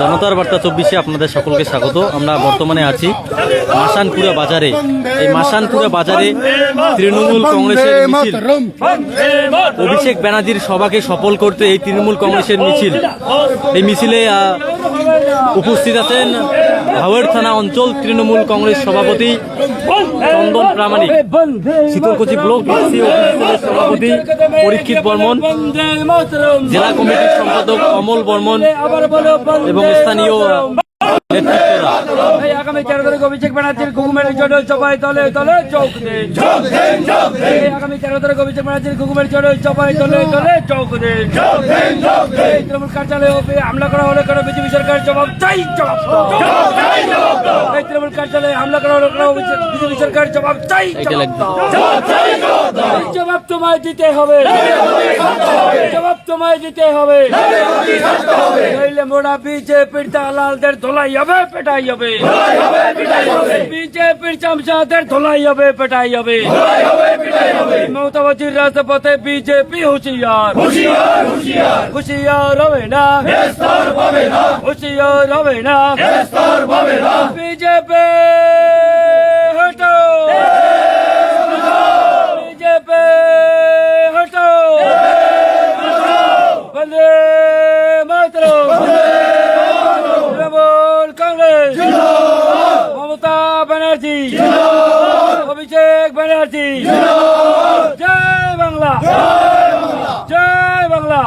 জনতার বার্তা 24-এ আপনাদের সকলকে স্বাগত। আমরা বর্তমানে আছি মাসানপুরা বাজারে। এই মাসানপুরা বাজারে তৃণমূল কংগ্রেসের মিছিল, অভিষেক ব্যানার্জির সভাকে সফল করতে এই তৃণমূল কংগ্রেসের মিছিল। এই মিছিলে উপস্থিত আছেন হাওড় থানা অঞ্চল তৃণমূল কংগ্রেস সভাপতি চন্দন প্রামাণিক, শীতলকুচি ব্লক সভাপতি পরীক্ষিত বর্মন, জেলা কমিটির সম্পাদক অমল বর্মন এবং স্থানীয় নেতৃত্বরা। আগামী 13 তারিখ অভিষেক ব্যানার্জির ঘুঘুমের জন্য সবাই তলে তলে চোখ দিন। আগামী 13 তারিখ অভিষেক ব্যানার্জির ঘুঘুমের জন্য সবাই তলে তলে চোখ দিন। তৃণমূল কার্যালয়ে হামলা করা হলে কেন বিজেপি সরকার জবাব চাই, জবাব। এই তৃণমূল কার্যালয়ে হামলা করা হলে কেন বিজেপি সরকার জবাব চাই, জবাব তোমায় দিতে হবে, জবাব তোমায় দিতে হবে। নইলে মোড়া বিজেপির দালালদের ধোলাই হবে, পেটাই হবে। বিজেপির চামচাদের ধোলাই হবে, পেটাই হবে। মমতা বাজির রাজপথে বিজেপি হুঁশিয়ার, হুঁশিয়ার হবে না, হুঁশিয়ার হবে না। বিজেপি হটো, বিজেপি হটো, বন্দে মাতরম। তৃণমূল কংগ্রেস, মমতা ব্যানার্জি, অভিষেক ব্যানার্জি, জয় বাংলা, জয় বাংলা।